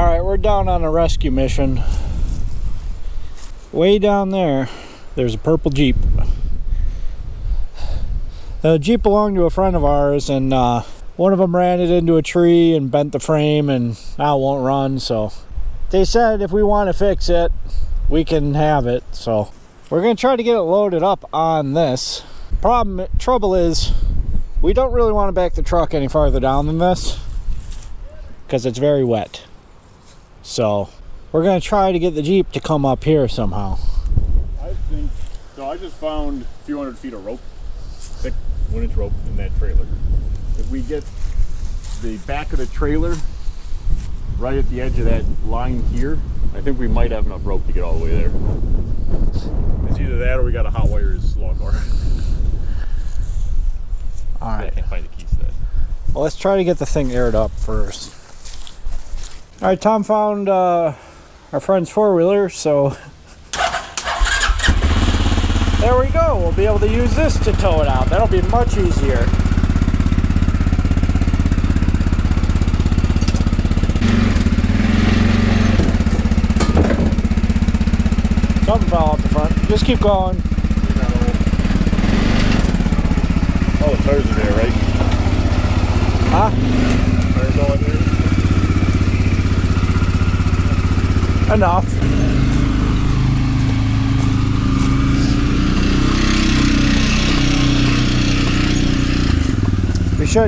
Alright, we're down on a rescue mission. Way down there, there's a purple Jeep. The Jeep belonged to a friend of ours, and one of them ran it into a tree and bent the frame, and now it won't run. So they said if we want to fix it, we can have it. So we're going to try to get it loaded up on this. Trouble is, we don't really want to back the truck any farther down than this because it's very wet. So we're going to try to get the Jeep to come up here somehow. I think so. I just found a few hundred feet of rope, thick 1-inch rope in that trailer. If we get the back of the trailer right at the edge of that line here, I think we might have enough rope to get all the way there. It's either that or we got a hot wires lawnmower. Alright. I can't find the keys to that. Well, let's try to get the thing aired up first. Alright, Tom found our friend's four-wheeler, so there we go. We'll be able to use this to tow it out. That'll be much easier. Something fell off the front. Just keep going. Oh, the tires are there, right? Huh? Tires all in there? Enough.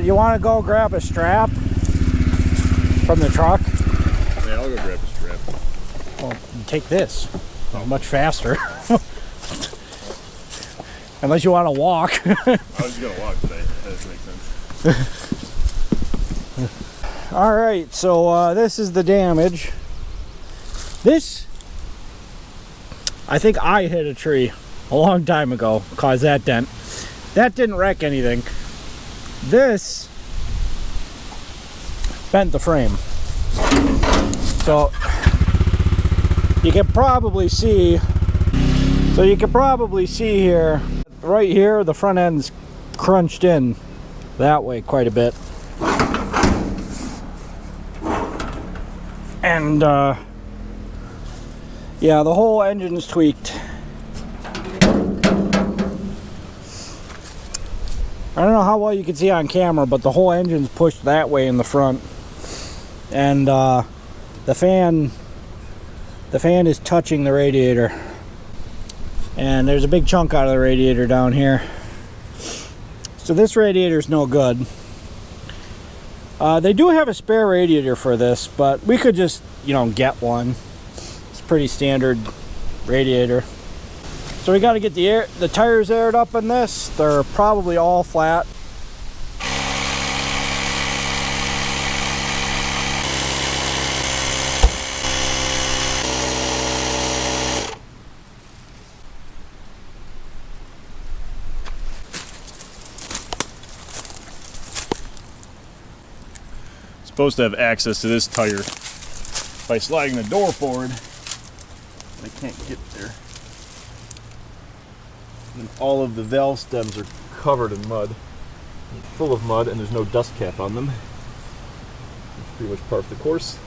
You want to go grab a strap from the truck? Yeah, I'll go grab a strap. Well, take this. Much faster. Unless you want to walk. I was going to walk today. That doesn't make sense. Alright, so this is the damage. This, I think I hit a tree a long time ago, caused that dent. That didn't wreck anything. This bent the frame. So you can probably see here, right here, the front end's crunched in that way quite a bit. And yeah, the whole engine's tweaked. I don't know how well you can see on camera, but the whole engine's pushed that way in the front. And the fan is touching the radiator. And there's a big chunk out of the radiator down here. So this radiator's no good. They do have a spare radiator for this, but we could just, get one. It's a pretty standard radiator. So we got to get the tires aired up in this. They're probably all flat. Supposed to have access to this tire by sliding the door forward. I can't get there. And all of the valve stems are covered in mud, full of mud, and there's no dust cap on them. It's pretty much par for the course.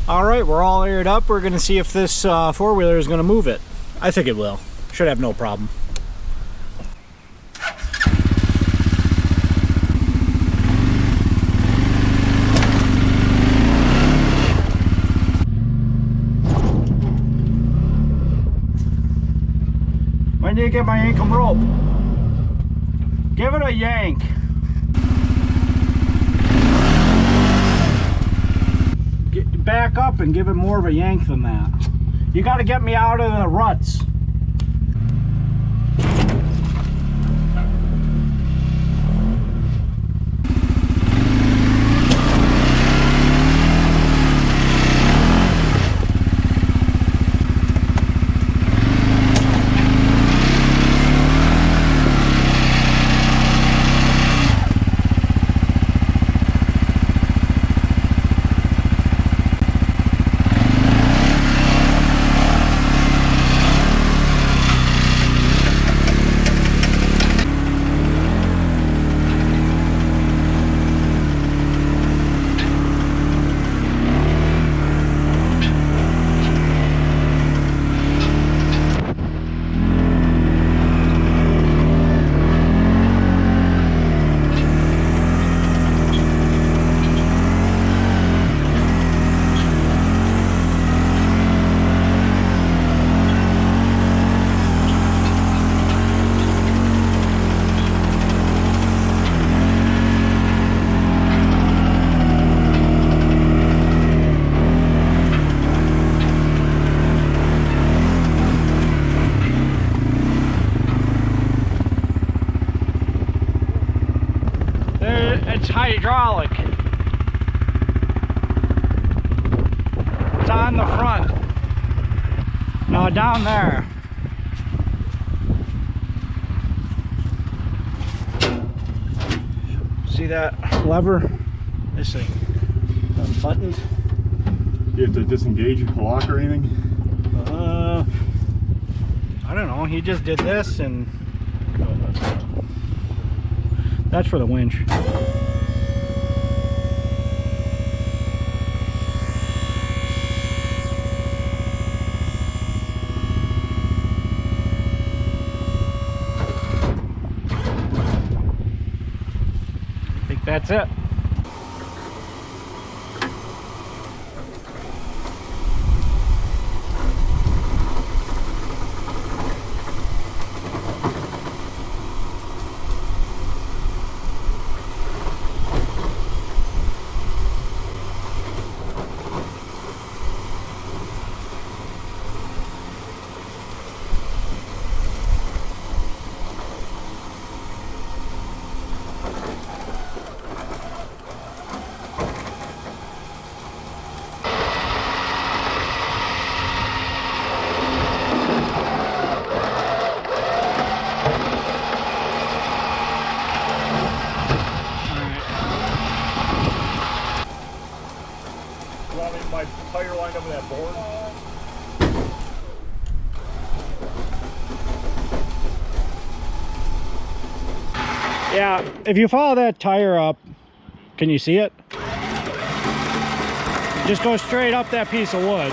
Alright, we're all aired up. We're going to see if this four-wheeler is going to move it. I think it will. Should have no problem. When do you get my yankum rope? Give it a yank. Back up and give it more of a yank than that. You got to get me out of the ruts. It's hydraulic. It's on the front. No, down there. See that lever? This thing. Those buttons. You have to disengage a lock or anything? I don't know. He just did this and that's for the winch. I think that's it. My tire lined up with that board. Yeah, if you follow that tire up, can you see it? Just go straight up that piece of wood.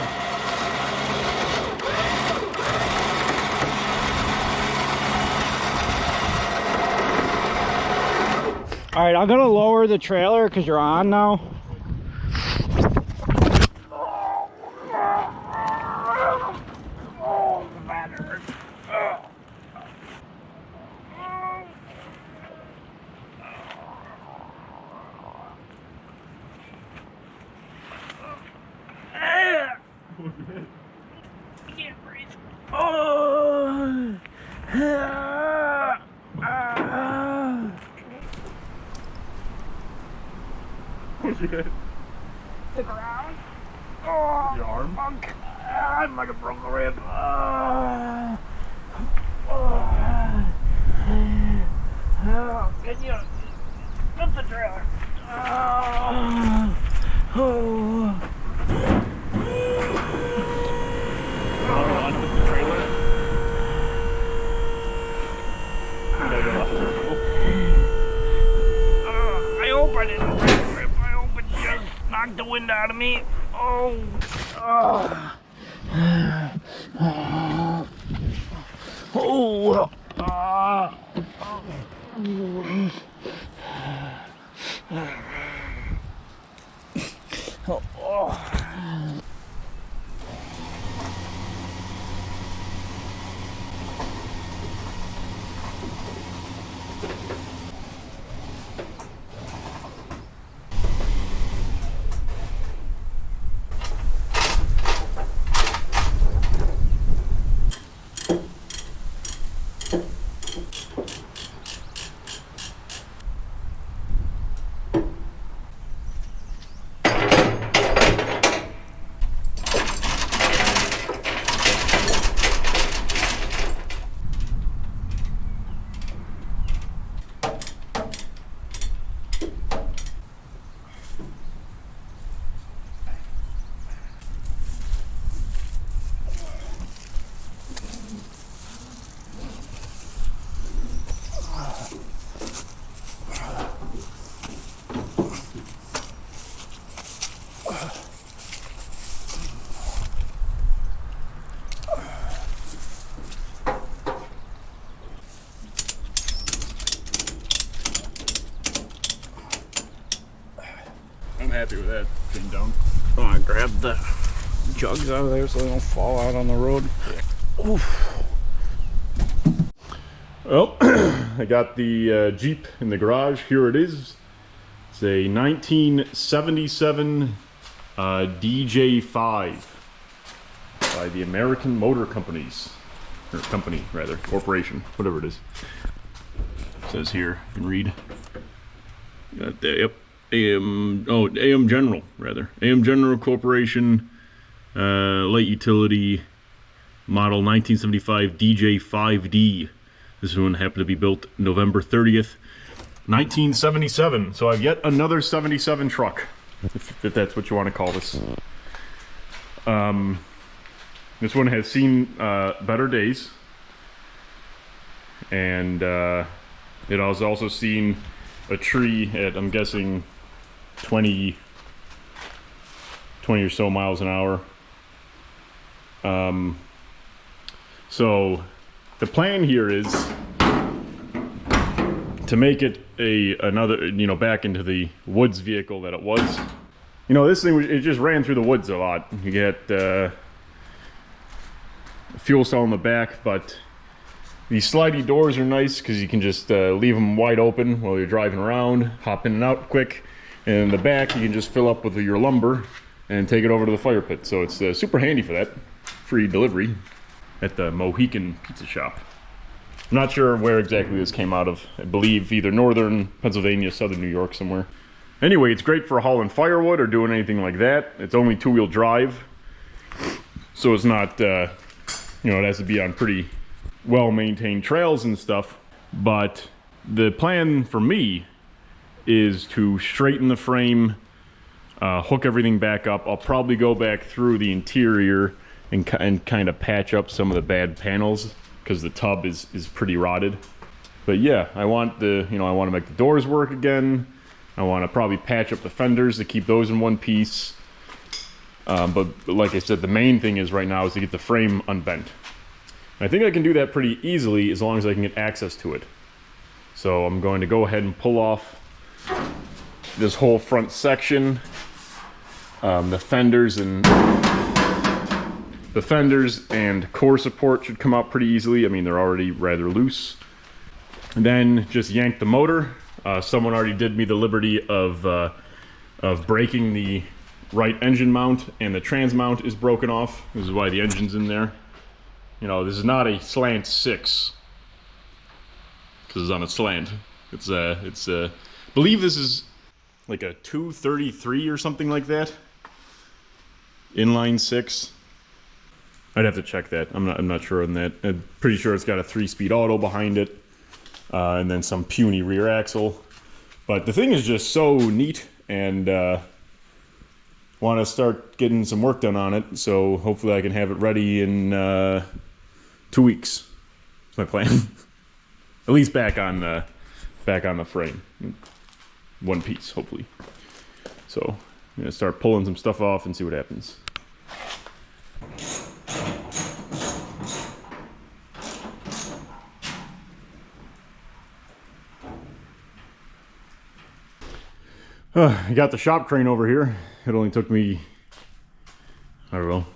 All right, I'm gonna lower the trailer because you're on now. I can't breathe. Oh. What's your head? The ground. Oh, your arm? I might have broke a rib. Can you flip the trailer? I hope I didn't break a rib. I hope it just knocked the wind out of me. Oh. I'm happy with that getting down. I want to grab the jugs out of there so they don't fall out on the road. Oof. Well, I got the Jeep in the garage. Here it is. It's a 1977 DJ5 by the American Motor Companies. Or company, rather. Corporation. Whatever it is. It says here, you can read. Got that, yep. AM General, rather. AM General Corporation, light utility, model 1975 DJ5D. This one happened to be built November 30th, 1977. So I've yet another 77 truck, if that's what you want to call this. This one has seen better days. And it has also seen a tree at, I'm guessing, 20 or so miles an hour. So the plan here is to make it another, back into the woods vehicle that it was. This thing, it just ran through the woods a lot. You get a fuel cell in the back, but these slidey doors are nice because you can just leave them wide open while you're driving around, hop in and out quick. And in the back, you can just fill up with your lumber and take it over to the fire pit. So it's super handy for that. Free delivery at the Mohican Pizza Shop. I'm not sure where exactly this came out of. I believe either northern Pennsylvania, southern New York, somewhere. Anyway, it's great for hauling firewood or doing anything like that. It's only two-wheel drive. So it's not, it has to be on pretty well-maintained trails and stuff. But the plan for me is to straighten the frame, hook everything back up. I'll probably go back through the interior and kind of patch up some of the bad panels because the tub is pretty rotted. But yeah, I want to make the doors work again. I want to probably patch up the fenders to keep those in one piece. But like I said, the main thing is right now is to get the frame unbent. And I think I can do that pretty easily as long as I can get access to it. So I'm going to go ahead and pull off this whole front section. The fenders and core support should come out pretty easily. I mean, they're already rather loose. And then just yank the motor. Someone already did me the liberty of breaking the right engine mount, and the trans mount is broken off. This is why the engine's in there. This is not a slant 6 because it's on a slant. It's I believe this is like a 233 or something like that. Inline 6. I'd have to check that. I'm not sure on that. I'm pretty sure it's got a 3-speed auto behind it, and then some puny rear axle. But the thing is just so neat, and want to start getting some work done on it. So hopefully I can have it ready in 2 weeks. That's my plan. At least back on the frame, one piece, hopefully. So I'm gonna start pulling some stuff off and see what happens. I got the shop crane over here. It only took me, I don't know,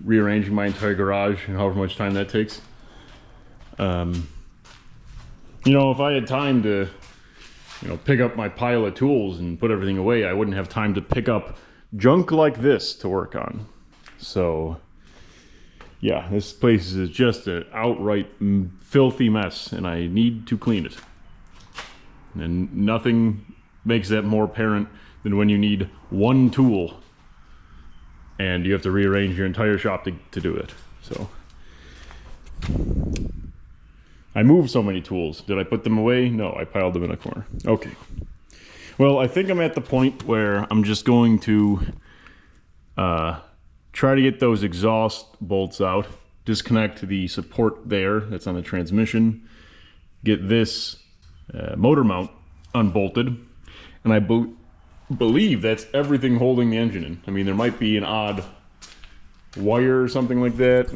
rearranging my entire garage and however much time that takes. If I had time to, pick up my pile of tools and put everything away, I wouldn't have time to pick up junk like this to work on. So, yeah, this place is just an outright filthy mess, and I need to clean it. And nothing makes that more apparent than when you need one tool and you have to rearrange your entire shop to do it. So I moved so many tools. Did I put them away? No, I piled them in a corner. Okay. Well, I think I'm at the point where I'm just going to try to get those exhaust bolts out, disconnect the support there that's on the transmission, get this motor mount unbolted, and I believe that's everything holding the engine in. I mean, there might be an odd wire or something like that.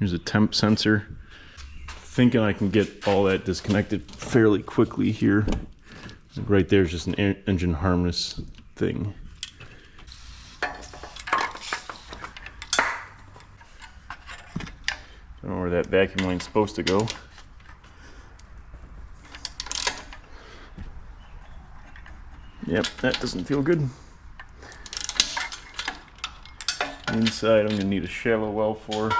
Here's a temp sensor. Thinking I can get all that disconnected fairly quickly here. Right there's just an engine harness thing. I don't know where that vacuum line's supposed to go. Yep, that doesn't feel good. Inside I'm gonna need a shallow well for.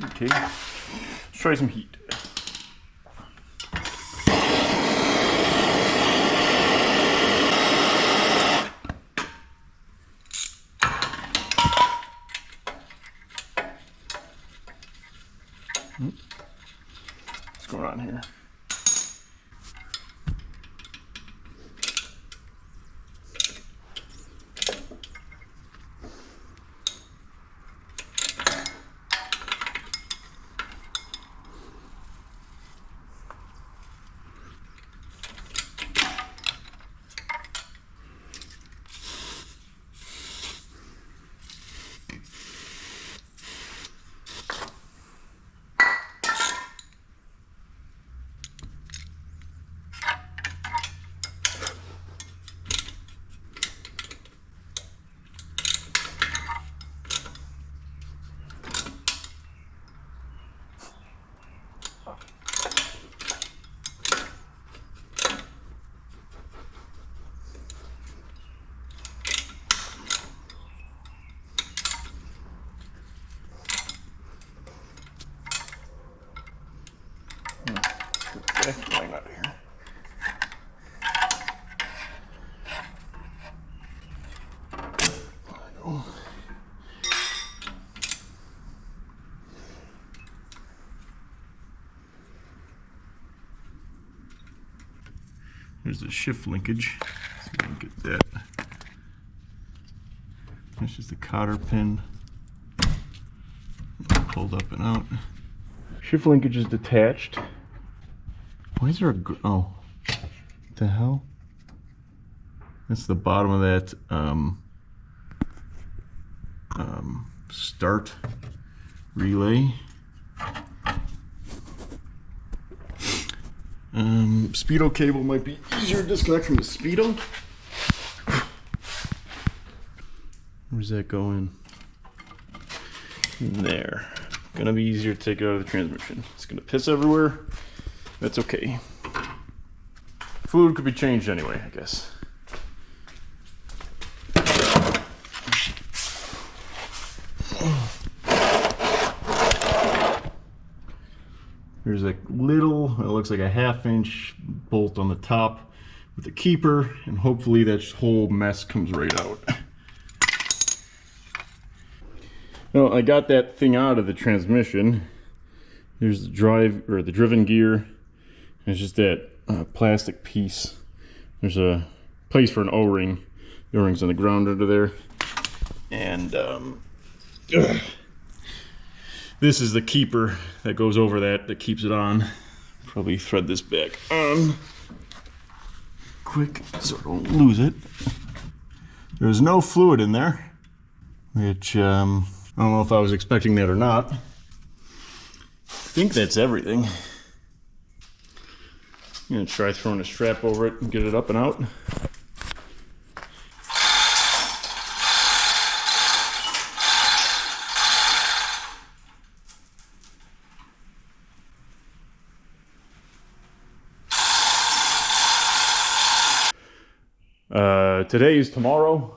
Okay. Okay, let's try some heat. What's going on here? Going up here. There's the shift linkage. Let's see if we can get that. That's just the cotter pin. Pulled up and out. Shift linkage is detached. Why is there a... oh. What the hell? That's the bottom of that start relay. Speedo cable might be easier to disconnect from the Speedo. Where's that going? In there. Gonna be easier to take it out of the transmission. It's gonna piss everywhere. That's okay. Fluid could be changed anyway, I guess. There's a little, it looks like a 1/2-inch bolt on the top with a keeper, and hopefully that whole mess comes right out. Now, I got that thing out of the transmission. Here's the drive, or the driven gear. It's just that plastic piece. There's a place for an O-ring. The O-ring's on the ground under there. And this is the keeper that goes over that keeps it on. Probably thread this back on quick so I don't lose it. There's no fluid in there, which I don't know if I was expecting that or not. I think that's everything. I'm gonna try throwing a strap over it and get it up and out. Today is tomorrow.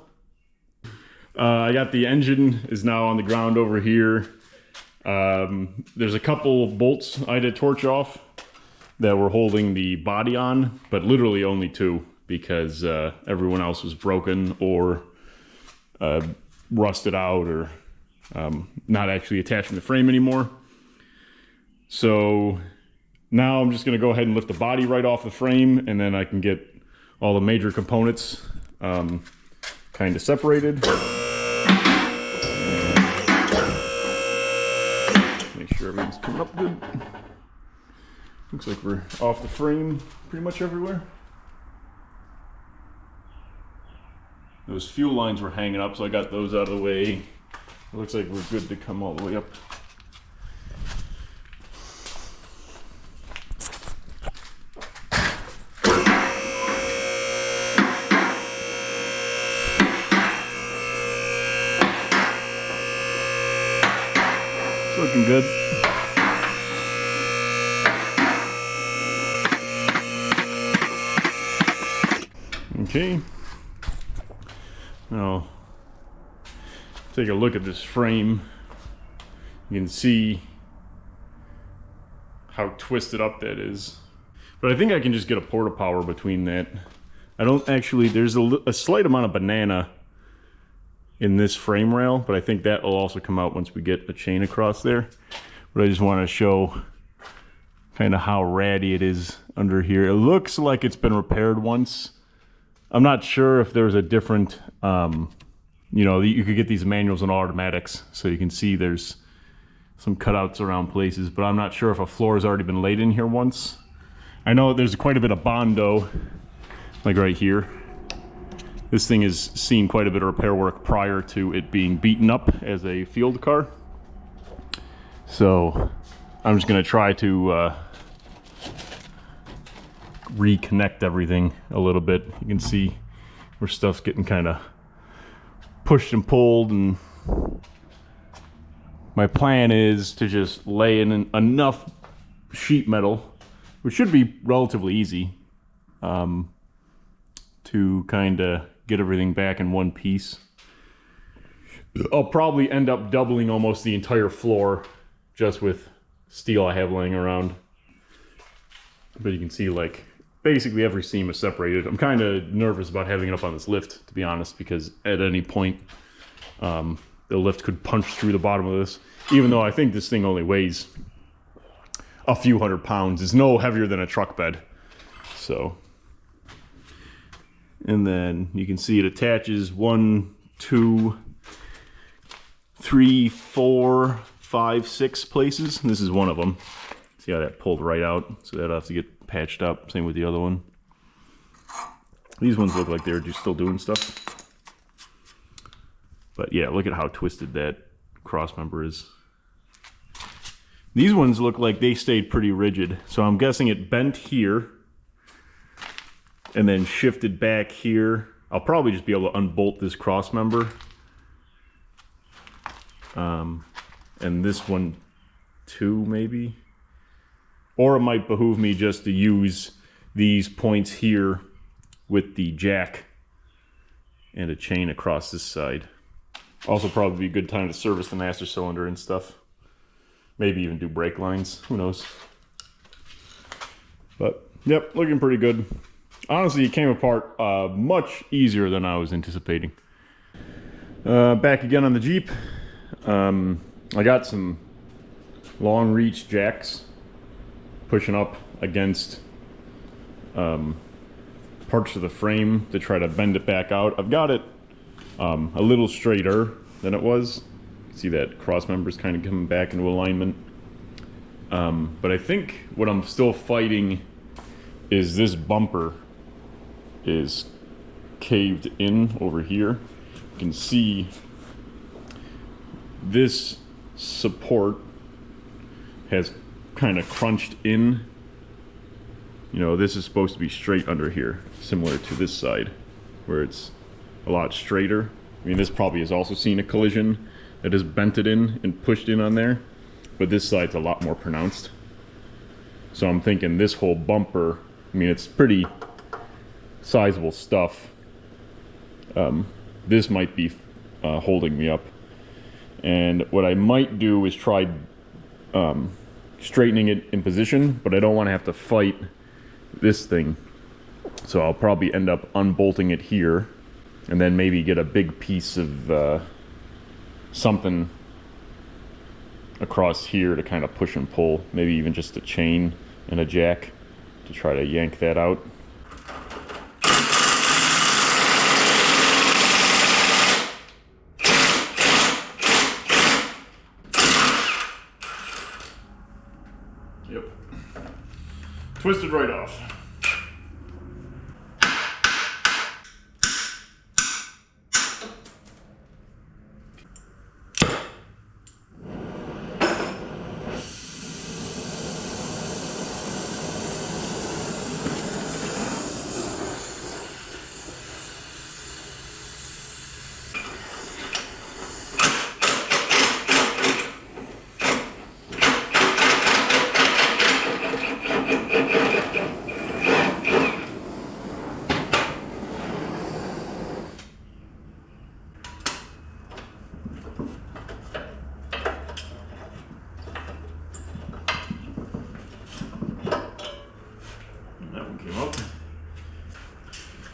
I got the engine is now on the ground over here. There's a couple bolts I had to torch off that were holding the body on, but literally only 2 because everyone else was broken or rusted out or not actually attaching the frame anymore. So now I'm just gonna go ahead and lift the body right off the frame, and then I can get all the major components kind of separated. Make sure everything's coming up good. Looks like we're off the frame pretty much everywhere. Those fuel lines were hanging up, so I got those out of the way. It looks like we're good to come all the way up. It's looking good. Okay. Now, take a look at this frame. You can see how twisted up that is. But I think I can just get a porta power between that. I don't actually, there's a slight amount of banana in this frame rail, but I think that will also come out once we get a chain across there. But I just want to show kind of how ratty it is under here. It looks like it's been repaired once. I'm not sure if there's a different, you know, you could get these manuals and automatics, so you can see there's some cutouts around places, but I'm not sure if a floor has already been laid in here once. I know there's quite a bit of Bondo, like right here. This thing has seen quite a bit of repair work prior to it being beaten up as a field car. So I'm just gonna try to reconnect everything a little bit. You can see where stuff's getting kind of pushed and pulled, and my plan is to just lay in enough sheet metal, which should be relatively easy, to kind of get everything back in one piece. I'll probably end up doubling almost the entire floor just with steel I have laying around. But you can see, like, basically every seam is separated. I'm kind of nervous about having it up on this lift, to be honest, because at any point the lift could punch through the bottom of this, even though I think this thing only weighs a few hundred pounds. It's no heavier than a truck bed. So, and then you can see it attaches 1, 2, 3, 4, 5, 6 places. This is one of them. See how that pulled right out? So that'll have to get patched up. Same with the other one. These ones look like they're just still doing stuff. But yeah, look at how twisted that cross member is. These ones look like they stayed pretty rigid. So I'm guessing it bent here and then shifted back here. I'll probably just be able to unbolt this cross member. And this one too, maybe. Or it might behoove me just to use these points here with the jack and a chain across this side. Also probably be a good time to service the master cylinder and stuff. Maybe even do brake lines, who knows. But yep, looking pretty good. Honestly, it came apart much easier than I was anticipating. Back again on the Jeep. I got some long reach jacks pushing up against parts of the frame to try to bend it back out. I've got it a little straighter than it was. You can see that cross member's kind of coming back into alignment. But I think what I'm still fighting is this bumper is caved in over here. You can see this support has kind of crunched in. You know, this is supposed to be straight under here, similar to this side where it's a lot straighter. I mean, this probably has also seen a collision that has bent it in and pushed in on there, but this side's a lot more pronounced. So I'm thinking this whole bumper, I mean, it's pretty sizable stuff. This might be holding me up. And what I might do is try straightening it in position, but I don't want to have to fight this thing. So I'll probably end up unbolting it here and then maybe get a big piece of something across here to kind of push and pull. Maybe even just a chain and a jack to try to yank that out. Yep. Twisted right off.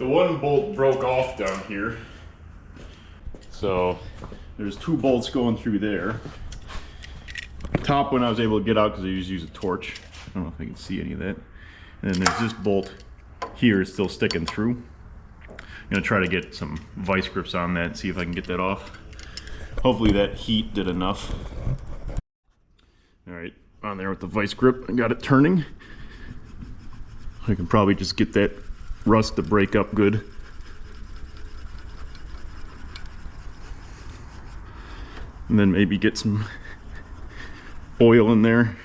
The one bolt broke off down here. So there's 2 bolts going through there. Top one I was able to get out because I just used a torch. I don't know if I can see any of that. And then there's this bolt here still sticking through. I'm gonna try to get some vice grips on that and see if I can get that off. Hopefully that heat did enough. All right, on there with the vice grip, I got it turning. I can probably just get that rust to break up good. And then maybe get some oil in there.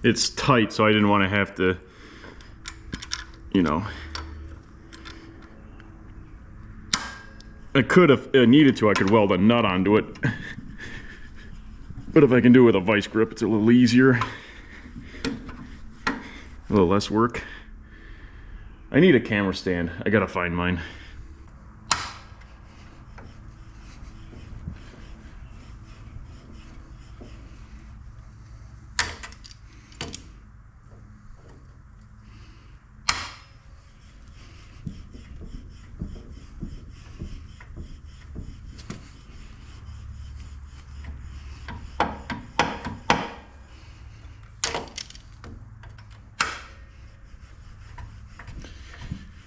It's tight, so I didn't want to have to, you know, I could have needed to, I could weld a nut onto it. But if I can do it with a vice grip, it's a little easier. A little less work. I need a camera stand. I gotta find mine.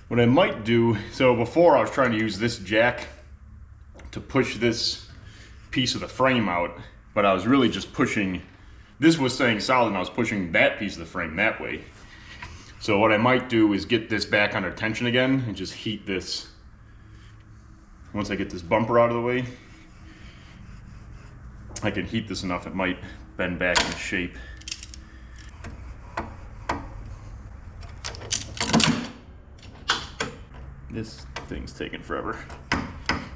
What I might do, so before I was trying to use this jack to push this piece of the frame out, but I was really just pushing, this was staying solid and I was pushing that piece of the frame that way. So what I might do is get this back under tension again and just heat this. Once I get this bumper out of the way, I can heat this enough it might bend back into shape. This thing's taking forever.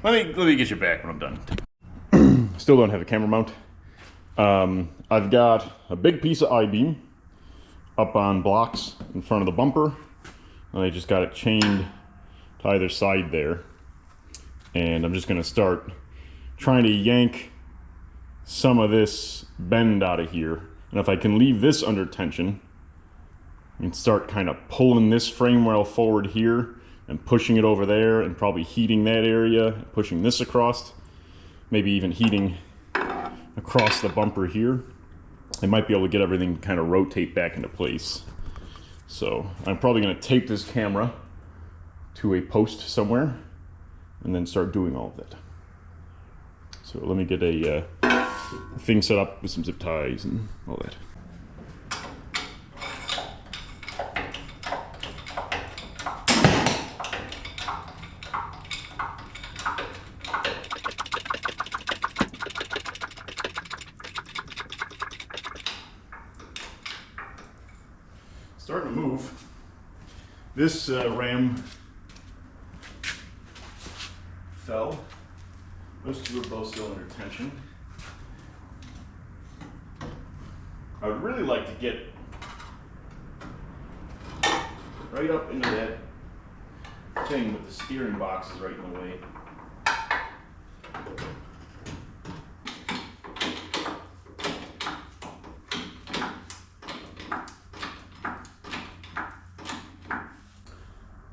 Let me get you back when I'm done. Still don't have a camera mount. I've got a big piece of I-beam up on blocks in front of the bumper, and I just got it chained to either side there. And I'm just gonna start trying to yank some of this bend out of here. And if I can leave this under tension and start kind of pulling this frame rail forward here and pushing it over there and probably heating that area, pushing this across, maybe even heating across the bumper here, I might be able to get everything kind of rotate back into place. So I'm probably gonna tape this camera to a post somewhere and then start doing all of that. So let me get a thing set up with some zip ties and all that. Starting to move. This ram fell. Those 2 are both still under tension. I would really like to get right up into that thing, but the steering box is right in the way.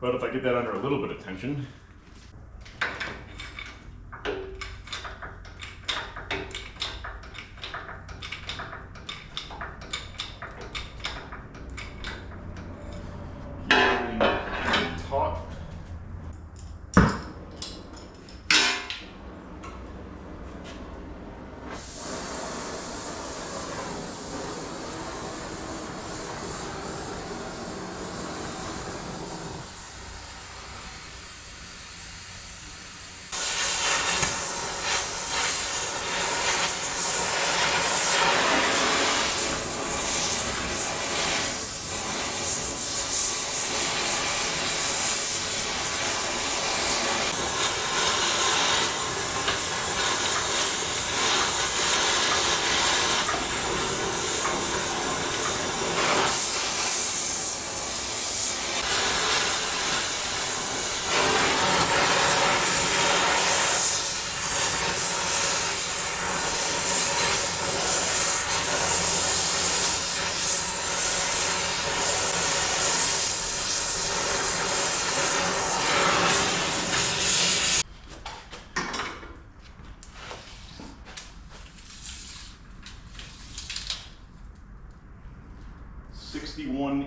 But if I get that under a little bit of tension, taut.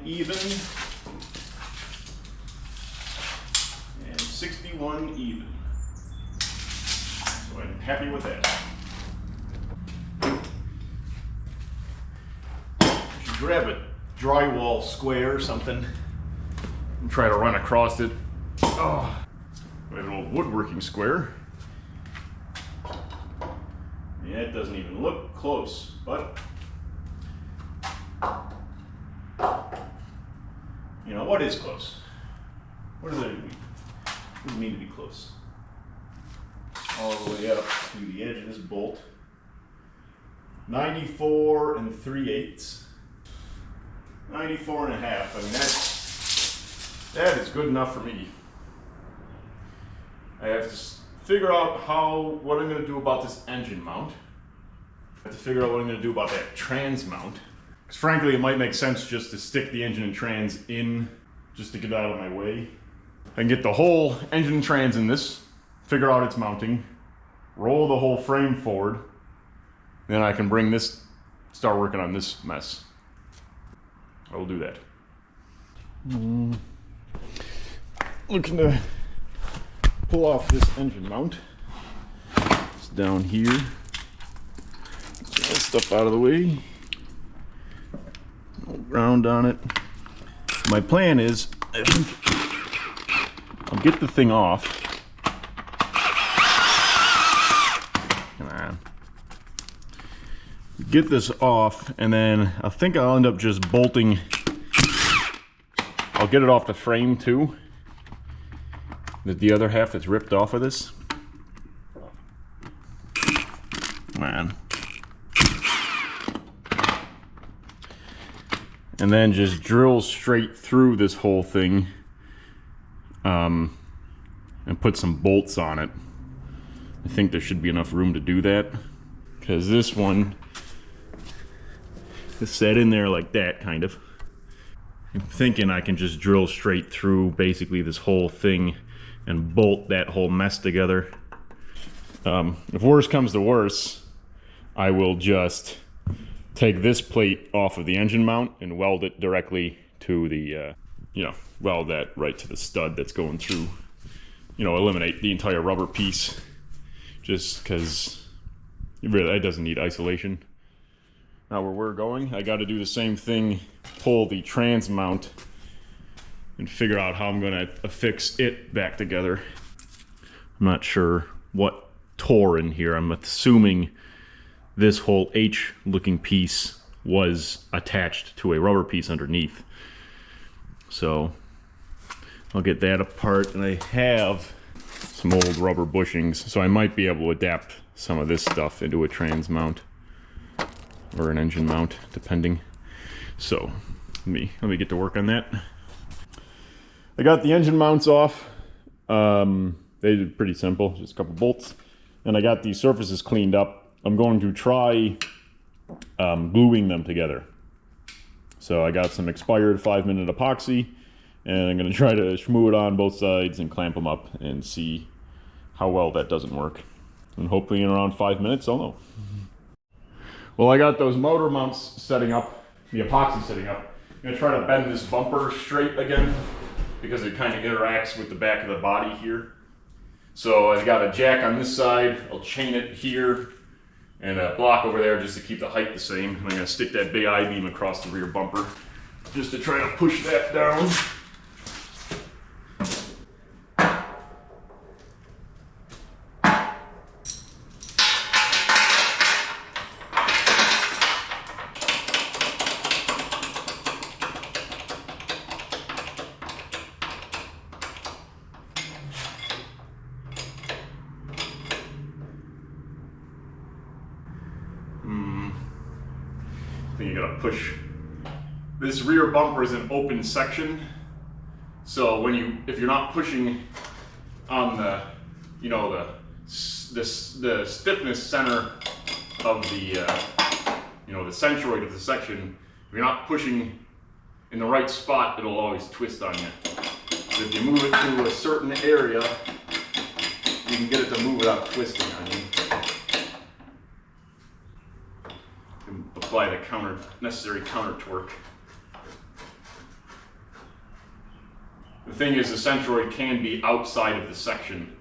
even. And 61 even. So I'm happy with that. Should grab a drywall square or something and try to run across it. Oh, we have an old woodworking square. Yeah, it doesn't even look close, but you know, what is close? What does it mean? What does it mean to be close? All the way up to the edge of this bolt. 94 3/8. 94 1/2. I mean, that is good enough for me. I have to figure out what I'm going to do about this engine mount. I have to figure out what I'm going to do about that trans mount. Because frankly, it might make sense just to stick the engine and trans in, just to get out of my way. I can get the whole engine and trans in this, figure out its mounting, roll the whole frame forward, then I can bring this, start working on this mess. I will do that. Looking to pull off this engine mount. It's down here. Get that stuff out of the way. No ground on it. My plan is, I think I'll get the thing off. Come on. Get this off, and then I think I'll end up just bolting. I'll get it off the frame too. The other half that's ripped off of this. Man. And then just drill straight through this whole thing and put some bolts on it. I think there should be enough room to do that, because this one is set in there like that, kind of. I'm thinking I can just drill straight through basically this whole thing and bolt that whole mess together. If worse comes to worse, I will just take this plate off of the engine mount and weld it directly to the, weld that right to the stud that's going through. Eliminate the entire rubber piece, just because it doesn't need isolation. Now where we're going, I got to do the same thing, pull the trans mount and figure out how I'm going to affix it back together. I'm not sure what tore in here. I'm assuming this whole H looking piece was attached to a rubber piece underneath. So I'll get that apart, and I have some old rubber bushings, so I might be able to adapt some of this stuff into a trans mount or an engine mount, depending. So let me get to work on that. I got the engine mounts off. They did pretty simple, just a couple bolts. And I got these surfaces cleaned up. I'm going to try gluing them together. So I got some expired 5-minute epoxy, and I'm going to try to schmoo it on both sides and clamp them up and see how well that doesn't work. And hopefully in around 5 minutes, I'll know. Well, I got those motor mounts setting up, the epoxy setting up. I'm going to try to bend this bumper straight again, because it kind of interacts with the back of the body here. So I've got a jack on this side. I'll chain it here and a block over there just to keep the height the same. And I'm going to stick that big I-beam across the rear bumper just to try to push that down. I think you gotta push. This rear bumper is an open section, so if you're not pushing on the, the stiffness center of the, the centroid of the section, if you're not pushing in the right spot, it'll always twist on you. But if you move it to a certain area, you can get it to move without twisting on you. Apply the necessary counter torque. The thing is, the centroid can be outside of the section,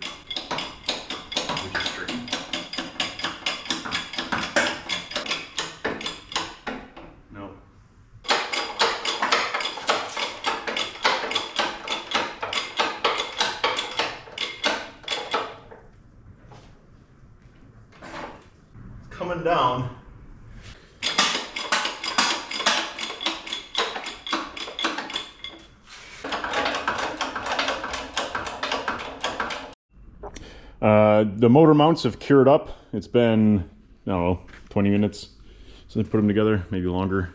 which is tricky. No. Coming down. The motor mounts have cured up. It's been, I don't know, 20 minutes since I put them together, maybe longer.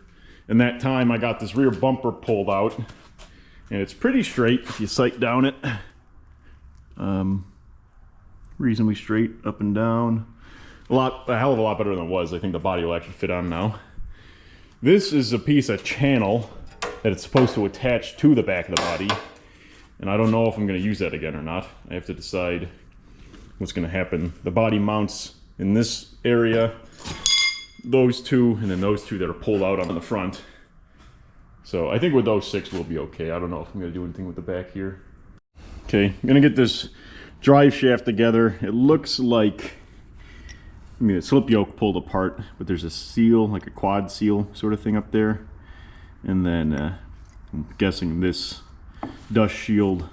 In that time, I got this rear bumper pulled out, and it's pretty straight if you sight down it. Reasonably straight up and down. A hell of a lot better than it was. I think the body will actually fit on now. This is a piece of channel that it's supposed to attach to the back of the body, and I don't know if I'm going to use that again or not. I have to decide what's going to happen. The body mounts in this area, those two, and then those two that are pulled out on the front. So I think with those 6 we'll be okay. I don't know if I'm going to do anything with the back here. Okay, I'm going to get this drive shaft together. It looks like, I mean, the slip yoke pulled apart, but there's a seal, like a quad seal sort of thing up there. And then I'm guessing this dust shield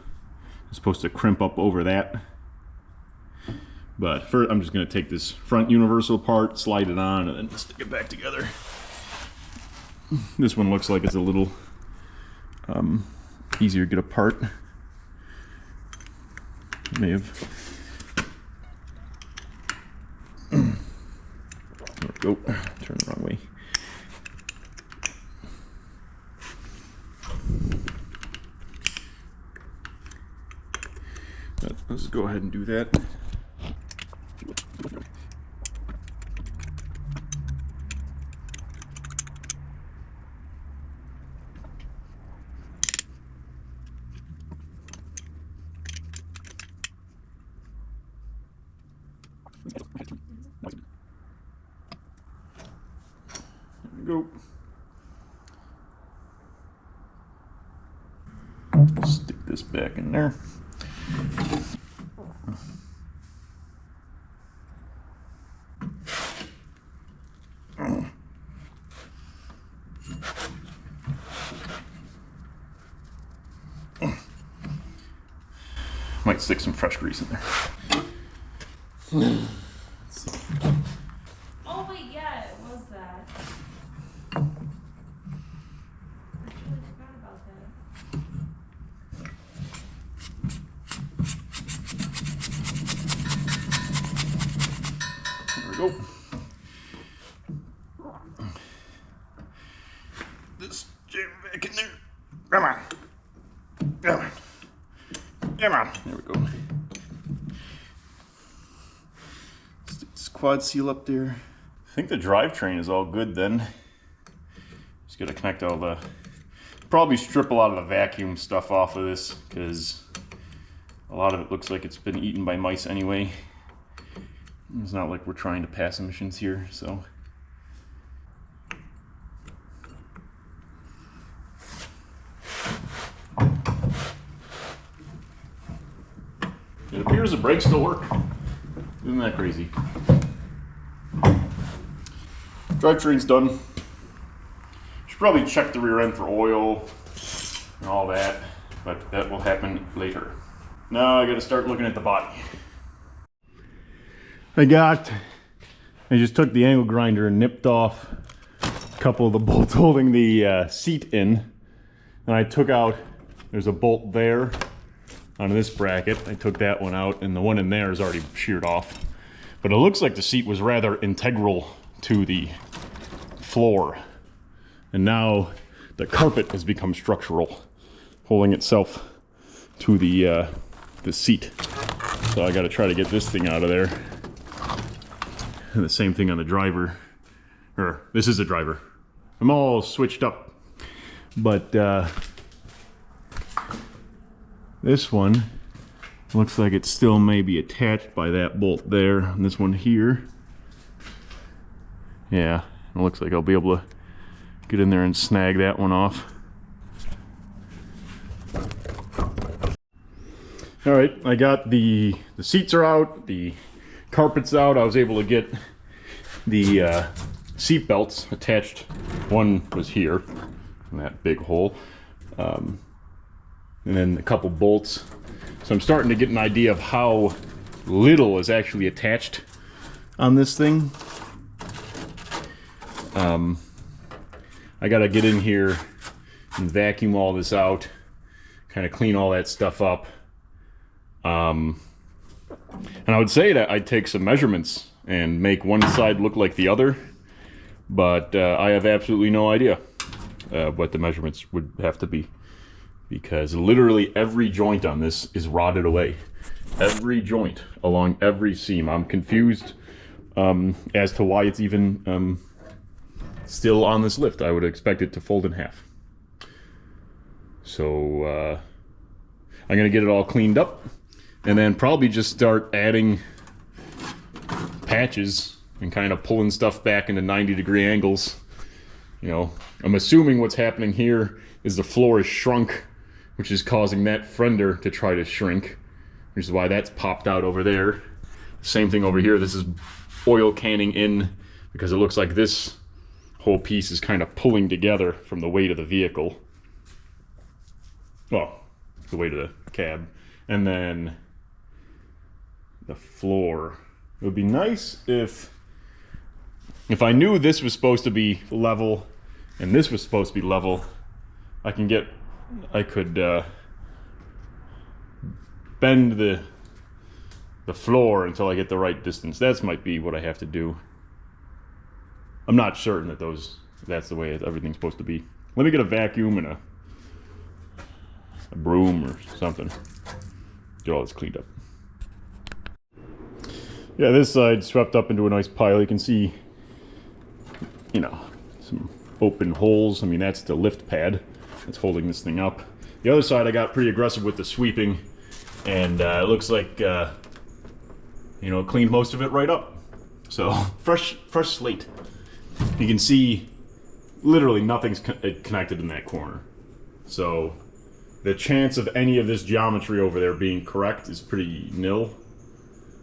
is supposed to crimp up over that. But first, I'm just going to take this front universal apart, slide it on, and then stick it back together. This one looks like it's a little easier to get apart. May have. There we go. Turn the wrong way. Let's go ahead and do that. There we go. Stick this back in there. Might stick some fresh grease in there. Oh wait, yeah, it was that. I totally forgot about that. There we go. This jam back in there. Come on. Come on. Come on. There we go. Stick this quad seal up there. I think the drivetrain is all good then. Just gotta connect all the... Probably strip a lot of the vacuum stuff off of this, because a lot of it looks like it's been eaten by mice anyway. It's not like we're trying to pass emissions here, so... It appears the brakes still work. Isn't that crazy? Drivetrain's done. Should probably check the rear end for oil and all that, but that will happen later. Now I gotta start looking at the body. I just took the angle grinder and nipped off a couple of the bolts holding the seat in. And I took out, there's a bolt there on this bracket. I took that one out, and the one in there is already sheared off. But it looks like the seat was rather integral to the floor. And now the carpet has become structural, holding itself to the seat. So I gotta try to get this thing out of there. And the same thing on the driver. Or, this is a driver. I'm all switched up. But this one looks like it still may be attached by that bolt there. And this one here. Yeah, it looks like I'll be able to get in there and snag that one off. All right, I got the seats are out, the carpet's out. I was able to get the seat belts attached. One was here in that big hole, and then a couple bolts. So I'm starting to get an idea of how little is actually attached on this thing. I gotta get in here and vacuum all this out, kind of clean all that stuff up. And I would say that I'd take some measurements and make one side look like the other, but I have absolutely no idea what the measurements would have to be, because literally every joint on this is rotted away. Every joint along every seam. I'm confused as to why it's even still on this lift. I would expect it to fold in half. So I'm gonna get it all cleaned up and then probably just start adding patches and kind of pulling stuff back into 90-degree angles. You know, I'm assuming what's happening here is the floor is shrunk, which is causing that fender to try to shrink, which is why that's popped out over there. Same thing over here. This is oil canning in because it looks like this whole piece is kind of pulling together from the weight of the vehicle. Well, the weight of the cab. And then the floor. It would be nice if I knew this was supposed to be level and this was supposed to be level. I could bend the floor until I get the right distance. That might be what I have to do. I'm not certain that that's the way everything's supposed to be. Let me get a vacuum and a broom or something. Get all this cleaned up. Yeah, this side swept up into a nice pile. You can see, you know, some open holes. I mean, that's the lift pad that's holding this thing up. The other side, I got pretty aggressive with the sweeping, and it looks like, you know, cleaned most of it right up. So, fresh slate. You can see literally nothing's connected in that corner. So, the chance of any of this geometry over there being correct is pretty nil.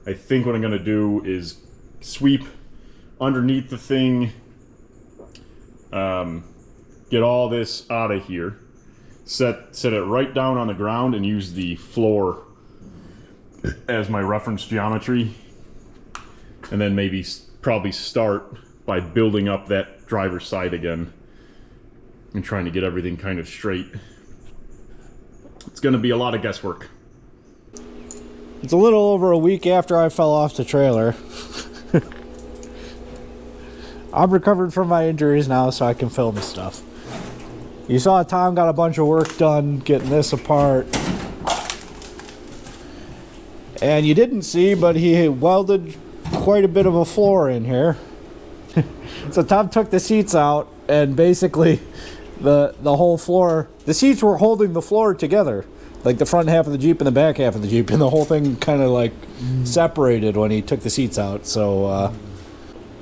I think what I'm gonna do is sweep underneath the thing, get all this out of here, set it right down on the ground and use the floor as my reference geometry, and then maybe probably start by building up that driver's side again and trying to get everything kind of straight. It's gonna be a lot of guesswork. It's a little over a week after I fell off the trailer. I'm recovered from my injuries now, so I can film stuff. You saw Tom got a bunch of work done getting this apart. And you didn't see, but he welded quite a bit of a floor in here. So Tom took the seats out, and basically the whole floor, the seats were holding the floor together. Like the front half of the Jeep and the back half of the Jeep, and the whole thing kind of like separated when he took the seats out. So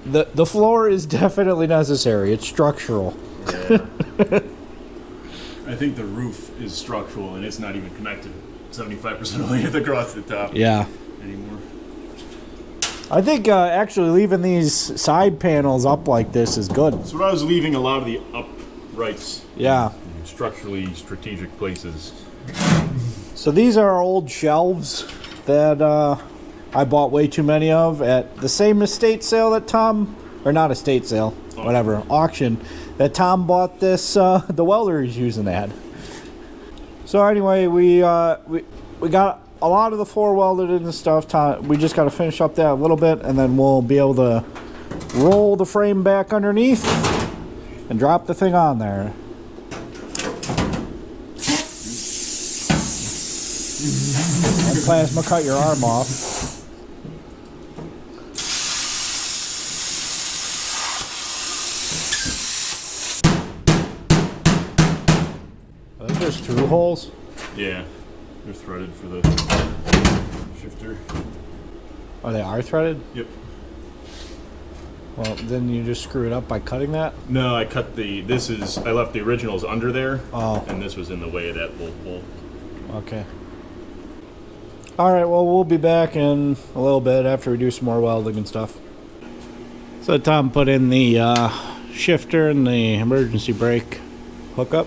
the floor is definitely necessary. It's structural. Yeah. I think the roof is structural and it's not even connected 75% of the way across the top. Yeah. Anymore. I think actually leaving these side panels up like this is good. That's what I was leaving a lot of the uprights. Yeah. In structurally strategic places. So these are our old shelves that I bought way too many of at the same estate sale that Tom, or not estate sale, whatever, auction, that Tom bought this, the welder he's using at. So anyway, we got a lot of the floor welded in and stuff. We just got to finish up that a little bit, and then we'll be able to roll the frame back underneath and drop the thing on there. And plasma cut your arm off. I think there's 2 holes. Yeah, they're threaded for the shifter. Oh, they are threaded? Yep. Well, then you just screw it up by cutting that? No, I cut I left the originals under there. Oh. And this was in the way of that little hole. Okay. Alright, well, we'll be back in a little bit after we do some more welding and stuff. So Tom put in the shifter and the emergency brake hookup.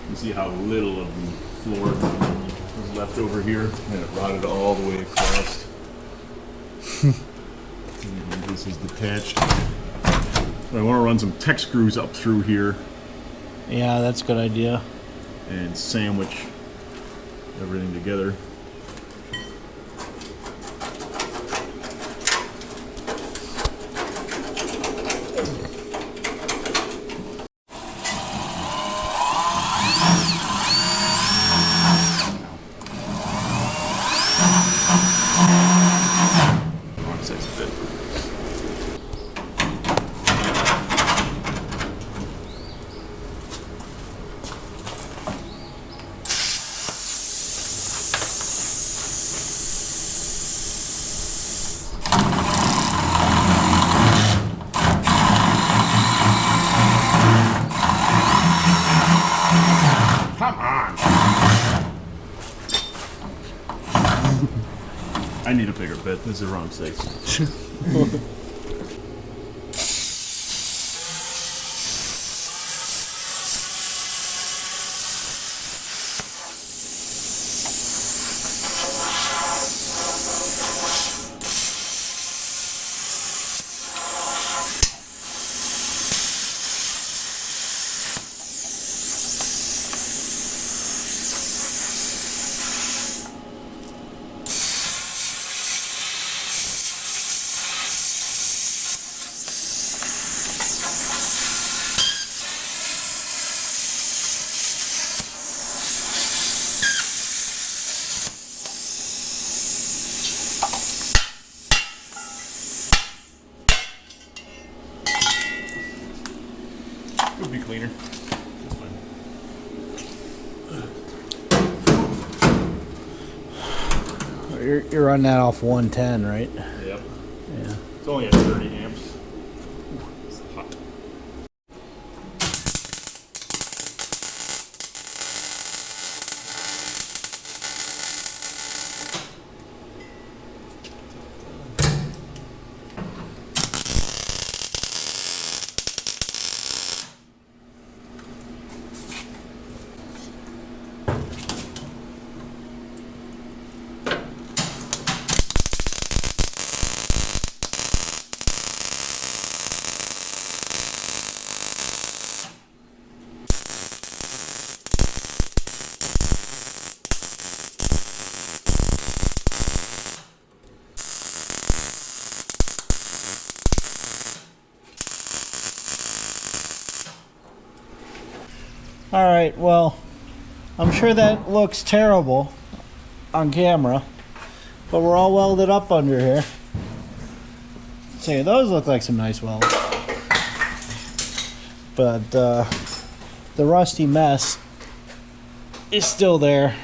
You see how little of the floor was left over here, and it rotted all the way across. And this is detached. I want to run some tech screws up through here Yeah, that's a good idea. and sandwich everything together. Wrong size fit. Come on! I need a bigger bit. This is the wrong size. It would be cleaner. That's fine. You're running that off 110, right? Yep. Yeah. It's only at 30 amps. Ooh, it's hot. Alright, well, I'm sure that looks terrible on camera, but we're all welded up under here. See, those look like some nice welds. But the rusty mess is still there.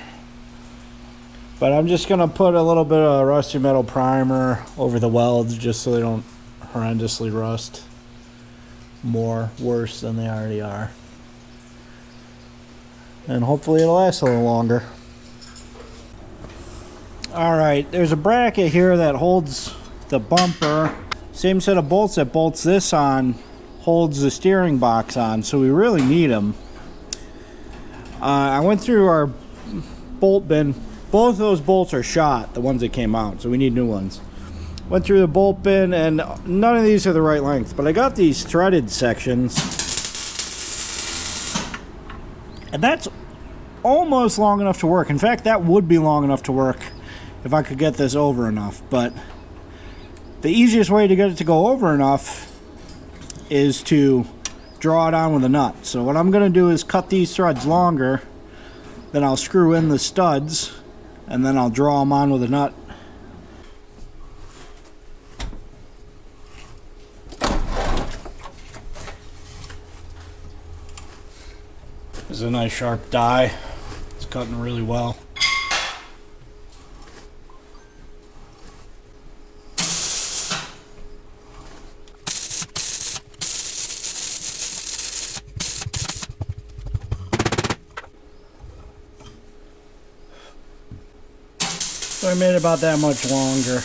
But I'm just gonna put a little bit of rusty metal primer over the welds just so they don't horrendously rust worse than they already are. And hopefully it'll last a little longer. Alright, there's a bracket here that holds the bumper. Same set of bolts that bolts this on holds the steering box on, so we really need them. I went through our bolt bin. Both of those bolts are shot, the ones that came out, so we need new ones. Went through the bolt bin, and none of these are the right length, but I got these threaded sections. And that's almost long enough to work. In fact, that would be long enough to work if I could get this over enough. But the easiest way to get it to go over enough is to draw it on with a nut. So what I'm going to do is cut these threads longer, then I'll screw in the studs, and then I'll draw them on with a nut. This is a nice sharp die. It's cutting really well. So I made about that much longer.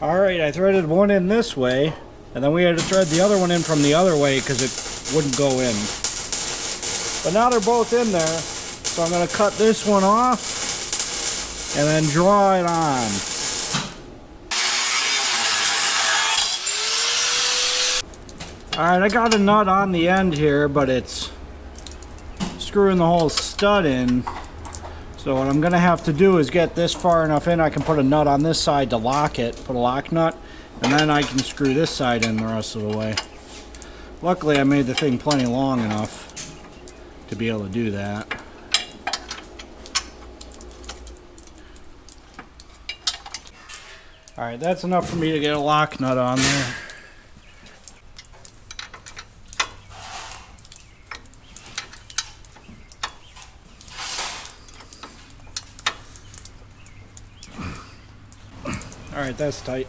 Alright, I threaded one in this way, and then we had to thread the other one in from the other way because it wouldn't go in. But now they're both in there, so I'm going to cut this one off and then draw it on. Alright, I got a nut on the end here, but it's screwing the whole stud in. So what I'm going to have to do is get this far enough in, I can put a nut on this side to lock it, put a lock nut, and then I can screw this side in the rest of the way. Luckily I made the thing plenty long enough to be able to do that. Alright, that's enough for me to get a lock nut on there. Alright, that's tight.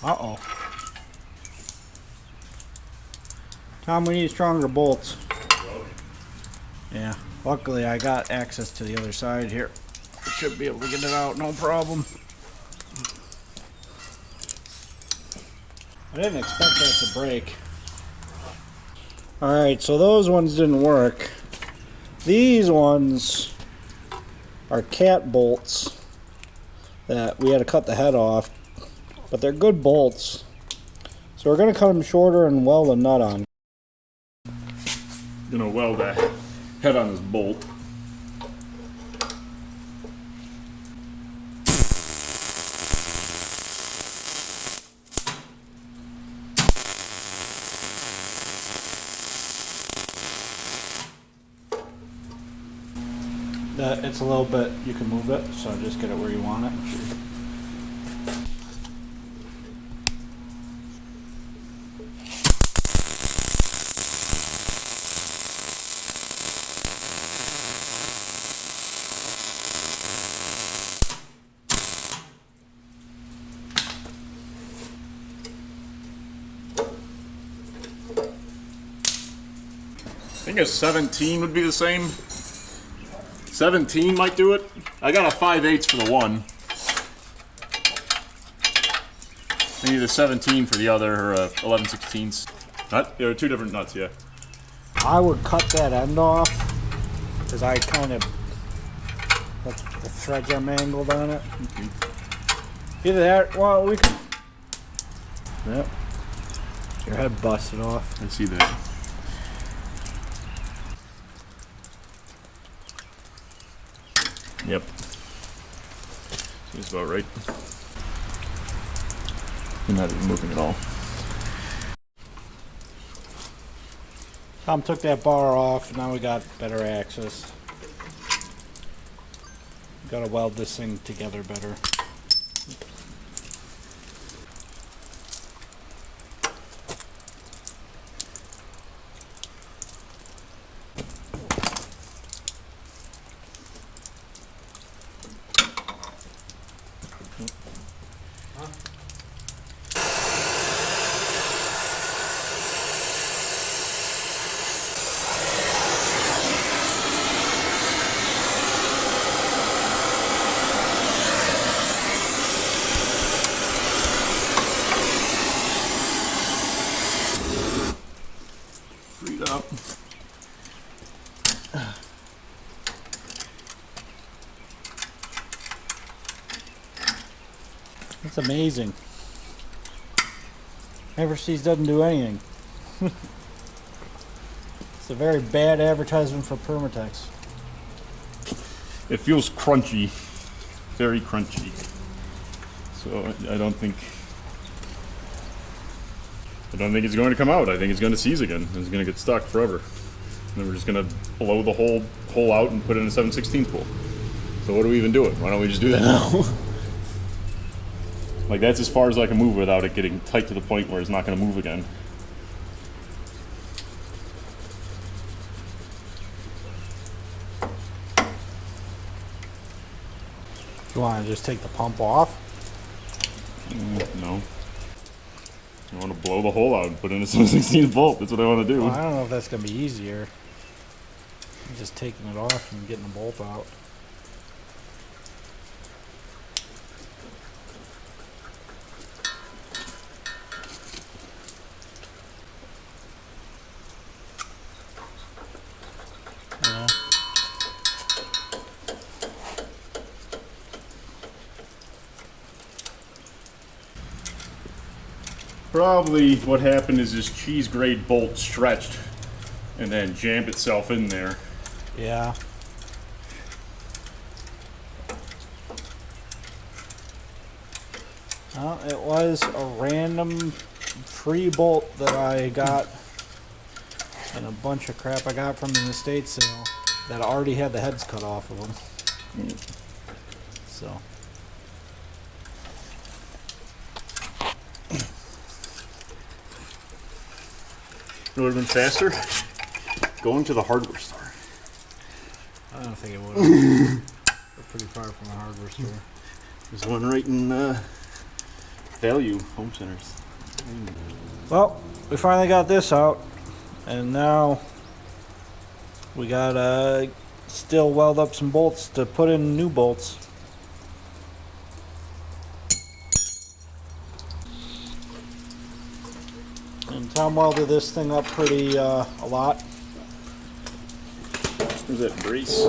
Uh-oh. Tom, we need stronger bolts. Yeah, luckily I got access to the other side here. I should be able to get it out, no problem. I didn't expect that to break. Alright, so those ones didn't work. These ones are cat bolts that we had to cut the head off, but they're good bolts. So we're going to cut them shorter and weld a nut on. Gonna weld that head on this bolt. It's a little bit, you can move it, so just get it where you want it. I think a 17 would be the same. 17 might do it. I got a 5/8 for the one. I need a 17 for the other, or a 11/16. Nut? There are two different nuts, yeah. I would cut that end off, because I kind of, the threads are mangled on it. Okay. Either that, well, we could, yep, your head busted off. I see that. Yep. Seems about right. You're not even moving at all. Tom took that bar off, now we got better access. Gotta weld this thing together better. Freed up. That's amazing. Everseas doesn't do anything. It's a very bad advertisement for Permatex. It feels crunchy, very crunchy. So I don't think it's going to come out. I think it's going to seize again. It's going to get stuck forever. And then we're just going to blow the whole hole out and put it in a 7/16 spool. So what do we even do it? Why don't we just do that now? Like that's as far as I can move without it getting tight to the point where it's not going to move again. You want to just take the pump off? No. I want to blow the hole out and put in a 16 bolt. That's what I want to do. Well, I don't know if that's going to be easier. Just taking it off and getting the bolt out. Yeah. Probably what happened is this cheese grade bolt stretched and then jammed itself in there. Yeah. Well, it was a random free bolt that I got and a bunch of crap I got from the estate sale that already had the heads cut off of them. So. It would have been faster going to the hardware store. I don't think it would have. We're pretty far from the hardware store. There's one right in Value Home Centers. Well, we finally got this out, and now we gotta still weld up some bolts to put in new bolts. And Tom welded this thing up pretty a lot. Where's that brace?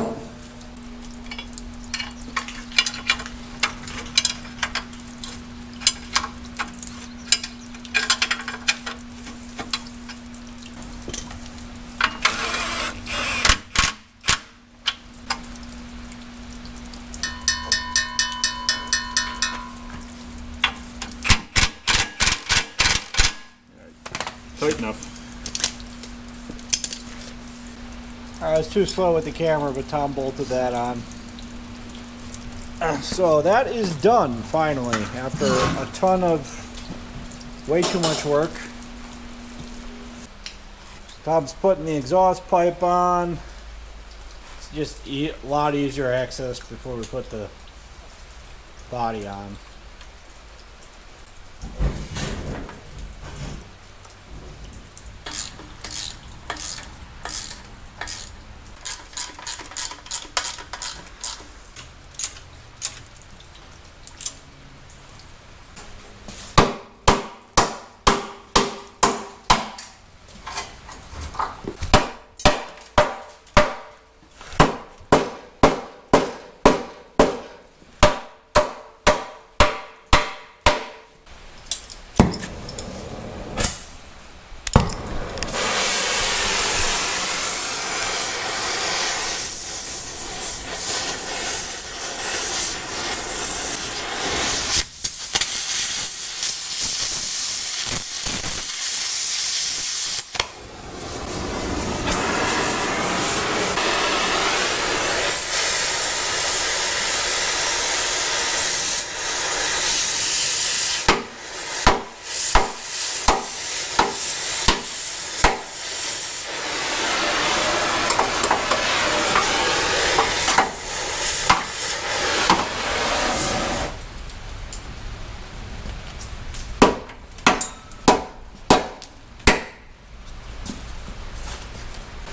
Tight enough. I was too slow with the camera, but Tom bolted that on. So that is done, finally, after a ton of way too much work. Tom's putting the exhaust pipe on. It's just a lot easier access before we put the body on.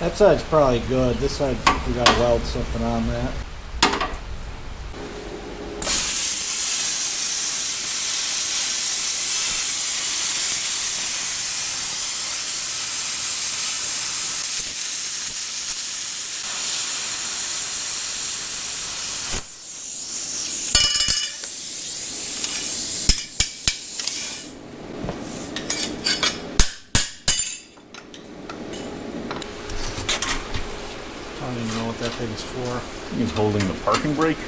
That side's probably good. This side, we gotta weld something on that. I don't even know what that thing's for. He's holding the parking brake.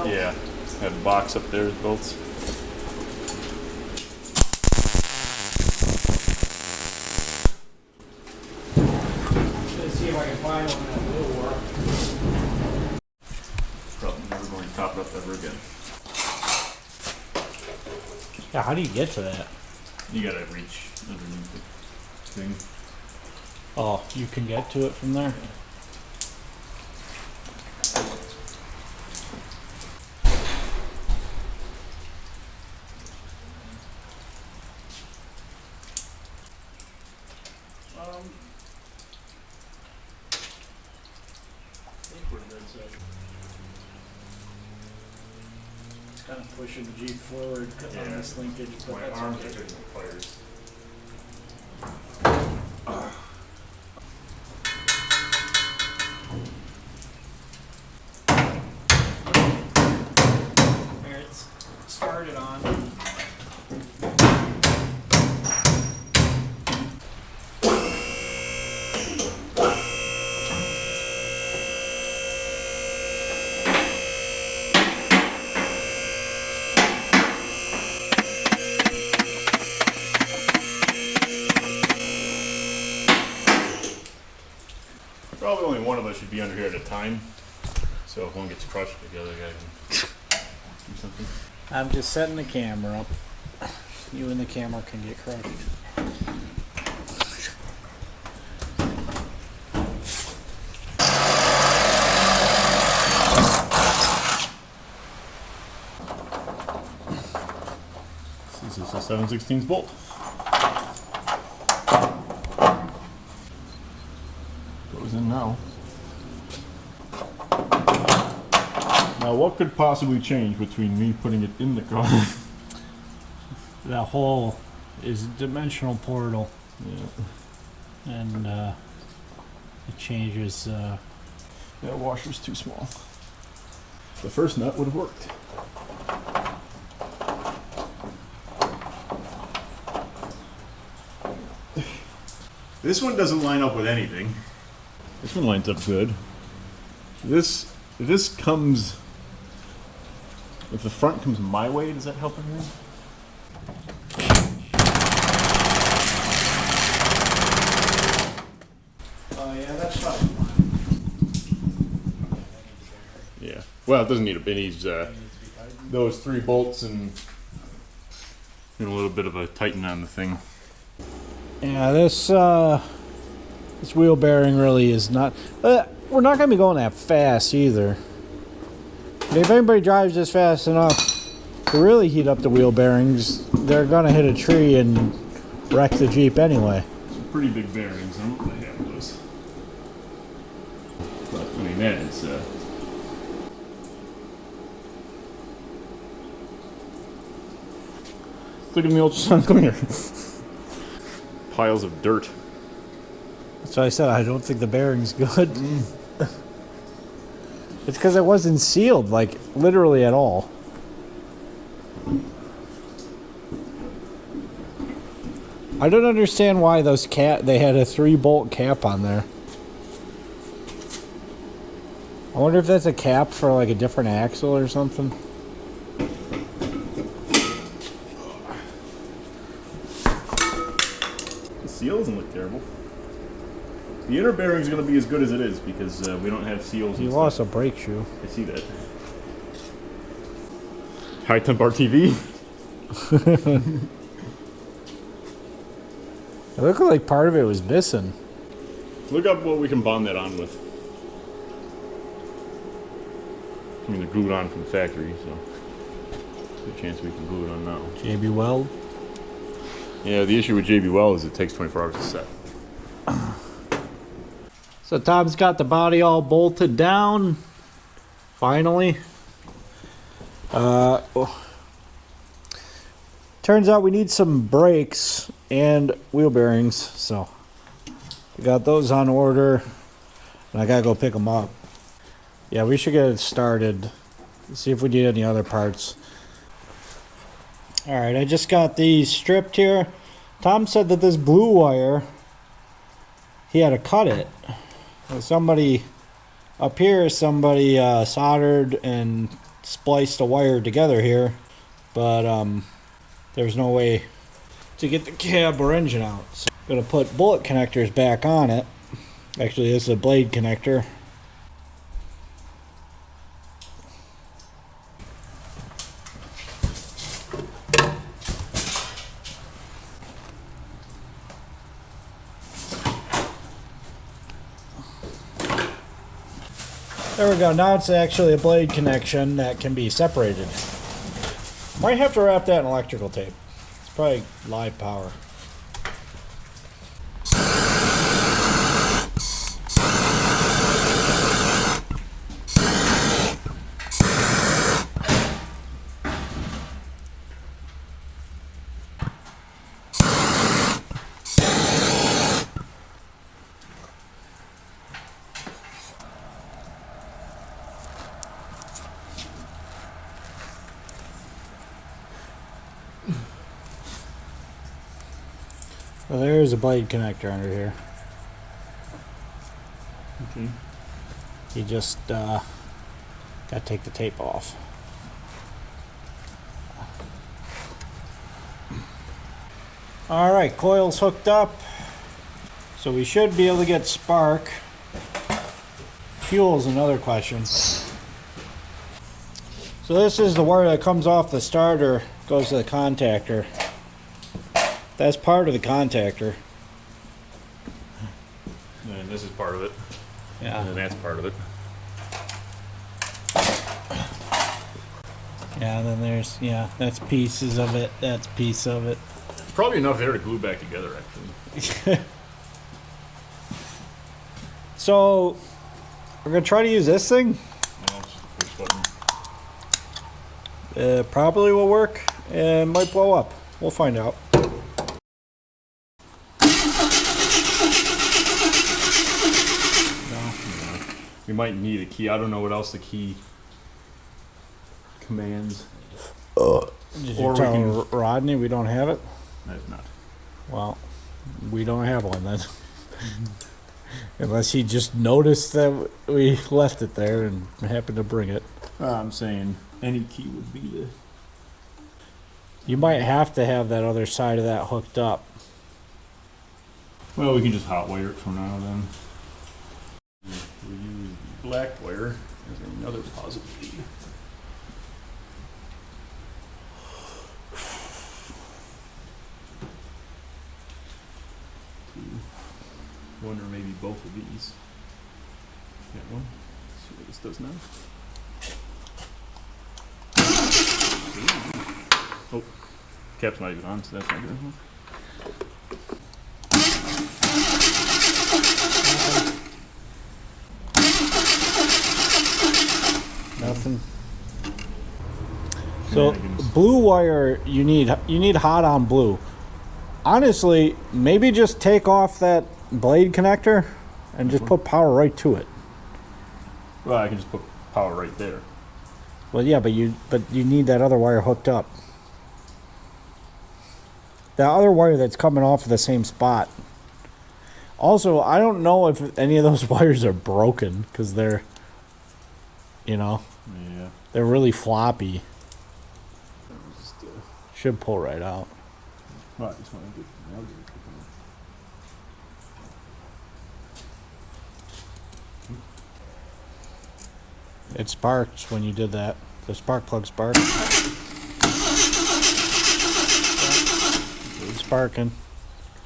out? Yeah, had a box up there with bolts. Let's see if I can find one that will work. Probably never going to top it up ever again. Yeah, how do you get to that? You gotta reach underneath the thing. Oh, you can get to it from there? It's kind of pushing the Jeep forward on this linkage. But My that's arms okay. are taking the pliers. There, it's started on. Probably only one of us should be under here at a time. So if one gets crushed, the other guy can do something. I'm just setting the camera up. You and the camera can get crushed. This is a 7/16 bolt. Goes in now. Now, what could possibly change between me putting it in the car? That hole is a dimensional portal, Yeah. and it changes. That washer's too small. The first nut would have worked. This one doesn't line up with anything. This one lines up good. This comes. If the front comes my way, does that help anything? Oh yeah, that's fine. Yeah. Well, it doesn't need a bin. He's those 3 bolts and a little bit of a tighten on the thing. Yeah, this wheel bearing really is not. We're not going to be going that fast either. If anybody drives this fast enough to really heat up the wheel bearings, they're going to hit a tree and wreck the Jeep anyway. Some pretty big bearings. I don't know what the hell those. But I mean, that is. Look at the ultrasound. Come here. Piles of dirt. That's why I said I don't think the bearing's good. It's because it wasn't sealed, like, literally at all. I don't understand why those they had a 3-bolt cap on there. I wonder if that's a cap for, like, a different axle or something. The seal doesn't look terrible. The inner bearing is going to be as good as it is because we don't have seals. You lost a brake shoe. I see that. High temp RTV. It looked like part of it was missing. Look up what we can bond that on with. I mean, they're glued on from the factory, so there's a chance we can glue it on now. JB Weld. Yeah, the issue with JB Weld is it takes 24 hours to set. So Tom's got the body all bolted down. Finally. Turns out we need some brakes and wheel bearings, so we got those on order, and I gotta go pick them up. Yeah, we should get it started. See if we need any other parts. All right, I just got these stripped here. Tom said that this blue wire, he had to cut it. Somebody up here, somebody soldered and spliced the wire together here, but there's no way to get the cab or engine out. So I'm gonna put bullet connectors back on it. Actually, this is a blade connector. There we go. Now it's actually a blade connection that can be separated. Might have to wrap that in electrical tape. It's probably live power. Well, there's a blade connector under here. Okay. You just gotta take the tape off. All right, coil's hooked up, so we should be able to get spark. Fuel's another question. So this is the wire that comes off the starter, goes to the contactor. That's part of the contactor. And this is part of it. Yeah. And that's part of it. Yeah, and then there's, that's pieces of it, that's a piece of it. It's probably enough there to glue back together, actually. So, we're going to try to use this thing. Well, it's just a push button. It probably will work and might blow up. We'll find out. We might need a key. I don't know what else the key commands. Did you tell Rodney we don't have it? That's not. Well, we don't have one then. Unless he just noticed that we left it there and happened to bring it. I'm saying any key would be the... You might have to have that other side of that hooked up. Well, we can just hot wire it for now then. We use the black wire as another positive lead. One or maybe both of these. That one. Let's see what this does now. Oh, cap's not even on, so that's not good. Nothing. So blue wire, you need hot on blue. Honestly, maybe just take off that blade connector and just put power right to it. Well, I can just put power right there. Well, yeah, but you need that other wire hooked up. That other wire that's coming off of the same spot. Also, I don't know if any of those wires are broken because they're, Yeah. they're really floppy. Just, Should pull right out. well, I just want to get the nails. It sparked when you did that. The spark plug sparked. It's sparking.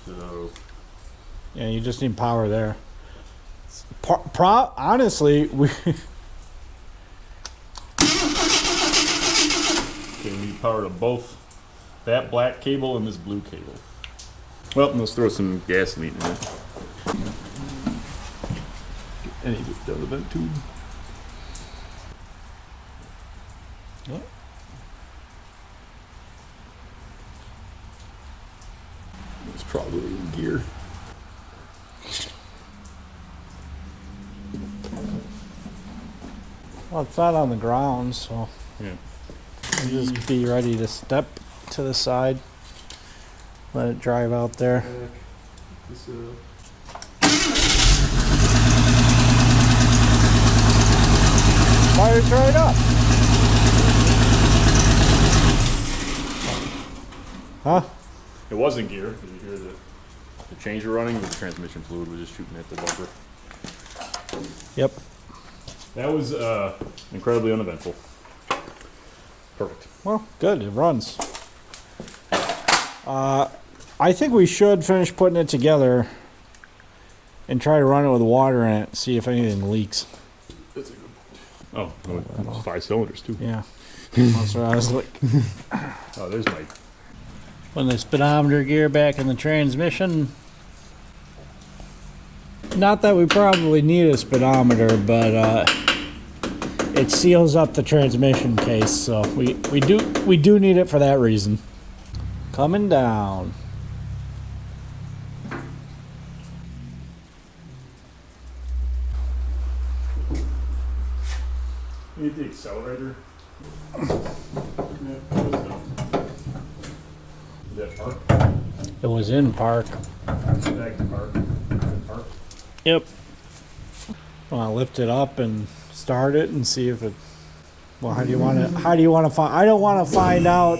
So, Yeah, you just need power there. Honestly, we okay, we need power to both that black cable and this blue cable. Well, let's throw some gasoline in it. Any of it down the vent tube. What? It's probably in gear. Well, it's not on the ground, so Yeah. just be ready to step to the side. Let it drive out there. This, Fires right up. Huh? It was in gear. Did you hear the changer running? The transmission fluid was just shooting at the bumper. Yep. That was incredibly uneventful. Perfect. Well, good. It runs. I think we should finish putting it together and try to run it with water in it, see if anything leaks. That's a good point. Oh, it's 5 cylinders too. Yeah. That's what I was like. Oh, there's my. Putting the speedometer gear back in the transmission. Not that we probably need a speedometer, but it seals up the transmission case, so we do need it for that reason. Coming down. You need the accelerator. Is that park? It was in park. Back to park. Park. Yep. Want to lift it up and start it and see if it. Well, how do you want to find? I don't want to find out.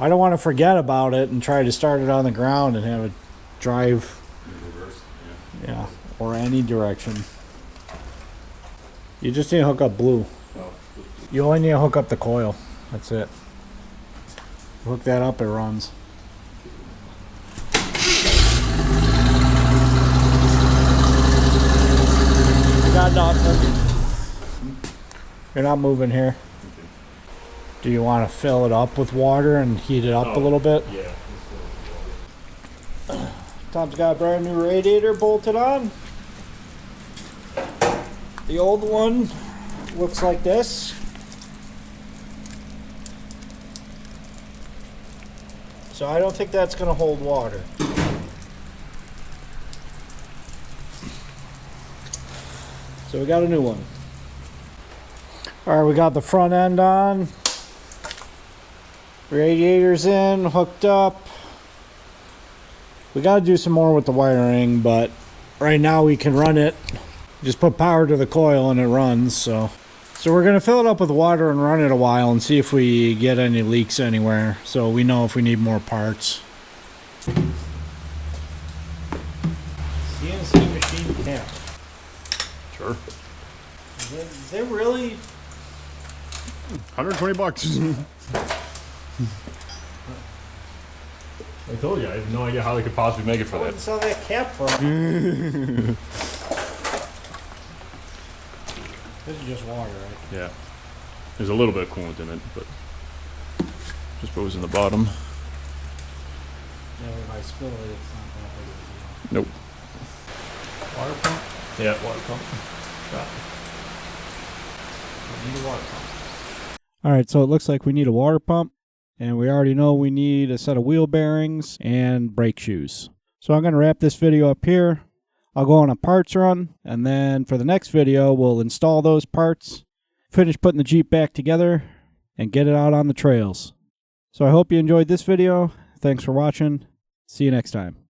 I don't want to forget about it and try to start it on the ground and have it drive. In reverse. Yeah, or any direction. You just need to hook up blue. Oh. You only need to hook up the coil. That's it. Hook that up, it runs. You got nothing. You're not moving here. Okay. Do you want to fill it up with water and heat it up a little bit? Yeah. Tom's got a brand new radiator bolted on. The old one looks like this. So I don't think that's going to hold water. So we got a new one. Alright, we got the front end on. Radiator's in, hooked up. We got to do some more with the wiring, but right now we can run it. Just put power to the coil and it runs, so we're going to fill it up with water and run it a while and see if we get any leaks anywhere, so we know if we need more parts. CNC machine camp. Sure. Is it really? 120 bucks. I told you, I have no idea how they could possibly make it for I that. wouldn't sell that cap for. This is just water, right? Yeah. There's a little bit of coolant in it, but just what was in the bottom. Yeah, if I spill it, it's not that big of a Nope. deal. Water pump? Yeah, water pump. We need a water pump. Alright, so it looks like we need a water pump, and we already know we need a set of wheel bearings and brake shoes. So I'm going to wrap this video up here. I'll go on a parts run, and then for the next video, we'll install those parts, finish putting the Jeep back together, and get it out on the trails. So I hope you enjoyed this video. Thanks for watching. See you next time.